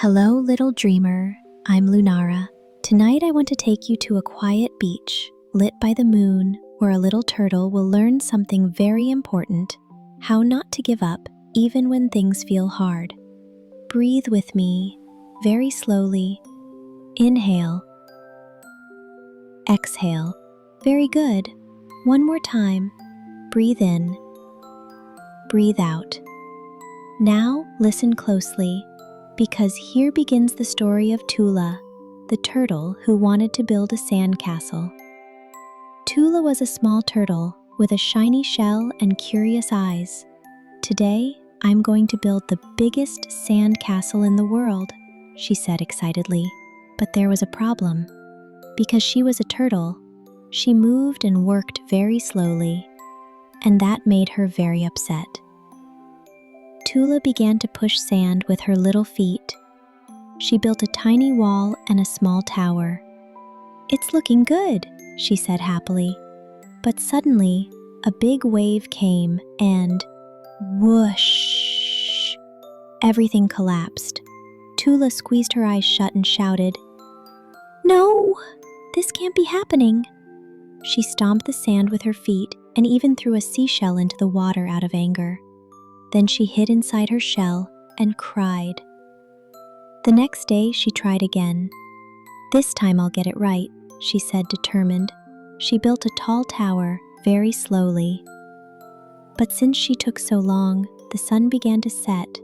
Hello, little dreamer. I'm Lunara. Tonight I want to take you to a quiet beach, lit by the moon, where a little turtle will learn something very important: how not to give up, even when things feel hard. Breathe with me, very slowly. Inhale. Exhale. Very good. One more time. Breathe in. Breathe out. Now listen closely, because here begins the story of Tula, the turtle who wanted to build a sandcastle. Tula was a small turtle with a shiny shell and curious eyes. Today, I'm going to build the biggest sandcastle in the world, she said excitedly. But there was a problem. Because she was a turtle, she moved and worked very slowly, and that made her very upset. Tula began to push sand with her little feet. She built a tiny wall and a small tower. "It's looking good," she said happily. But suddenly, a big wave came and whoosh! Everything collapsed. Tula squeezed her eyes shut and shouted, "No! This can't be happening!" She stomped the sand with her feet and even threw a seashell into the water out of anger. Then she hid inside her shell and cried. The next day she tried again. "This time I'll get it right," she said, determined. She built a tall tower very slowly. But since she took so long, the sun began to set,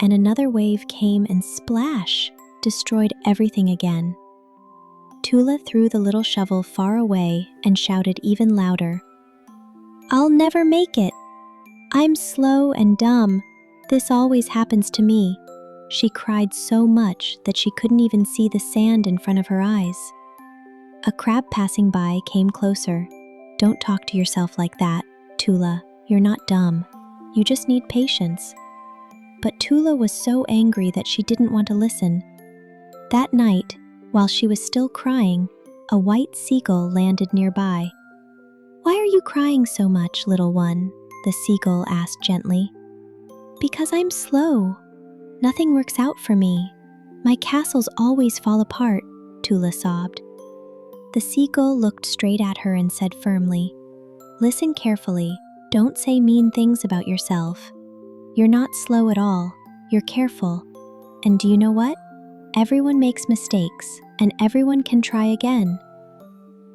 and another wave came and splash, destroyed everything again. Tula threw the little shovel far away and shouted even louder, "I'll never make it! I'm slow and dumb. This always happens to me." She cried so much that she couldn't even see the sand in front of her eyes. A crab passing by came closer. "Don't talk to yourself like that, Tula. You're not dumb. You just need patience." But Tula was so angry that she didn't want to listen. That night, while she was still crying, a white seagull landed nearby. "Why are you crying so much, little one?" the seagull asked gently. "Because I'm slow. Nothing works out for me. My castles always fall apart," Tula sobbed. The seagull looked straight at her and said firmly, "Listen carefully. Don't say mean things about yourself. You're not slow at all. You're careful. And do you know what? Everyone makes mistakes, and everyone can try again."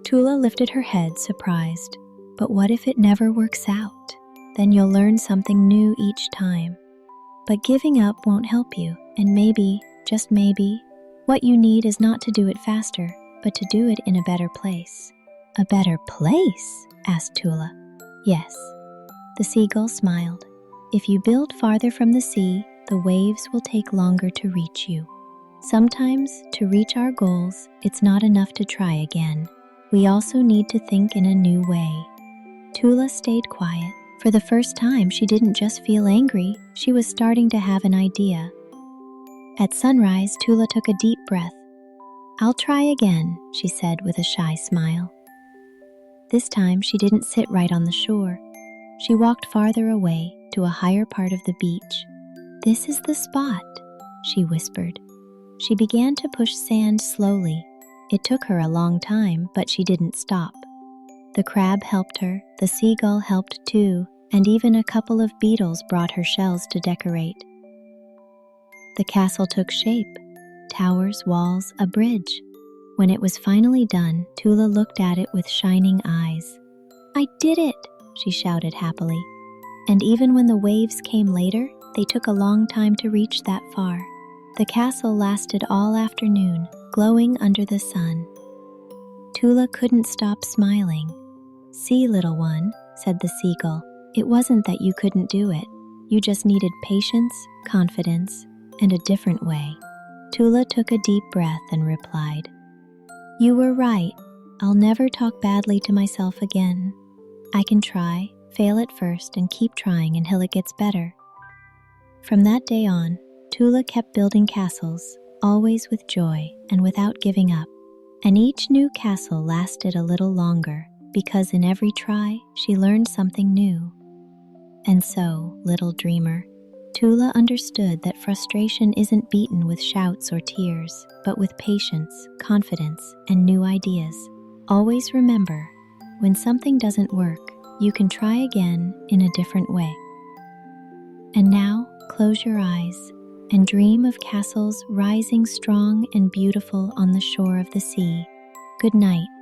Tula lifted her head, surprised. "But what if it never works out? Then you'll learn something new each time. But giving up won't help you, and maybe, just maybe, what you need is not to do it faster, but to do it in a better place." "A better place?" asked Tula. "Yes." The seagull smiled. "If you build farther from the sea, the waves will take longer to reach you. Sometimes, to reach our goals, it's not enough to try again. We also need to think in a new way." Tula stayed quiet. For the first time, she didn't just feel angry, she was starting to have an idea. At sunrise, Tula took a deep breath. "I'll try again," she said with a shy smile. This time, she didn't sit right on the shore. She walked farther away to a higher part of the beach. "This is the spot," she whispered. She began to push sand slowly. It took her a long time, but she didn't stop. The crab helped her, the seagull helped too, and even a couple of beetles brought her shells to decorate. The castle took shape: towers, walls, a bridge. When it was finally done, Tula looked at it with shining eyes. "I did it!" she shouted happily. And even when the waves came later, they took a long time to reach that far. The castle lasted all afternoon, glowing under the sun. Tula couldn't stop smiling. "See, little one," said the seagull, "it wasn't that you couldn't do it. You just needed patience, confidence, and a different way." Tula took a deep breath and replied, "You were right. I'll never talk badly to myself again. I can try, fail at first, and keep trying until it gets better." From that day on, Tula kept building castles, always with joy and without giving up. And each new castle lasted a little longer, because in every try, she learned something new. And so, little dreamer, Tula understood that frustration isn't beaten with shouts or tears, but with patience, confidence, and new ideas. Always remember, when something doesn't work, you can try again in a different way. And now, close your eyes and dream of castles rising strong and beautiful on the shore of the sea. Good night.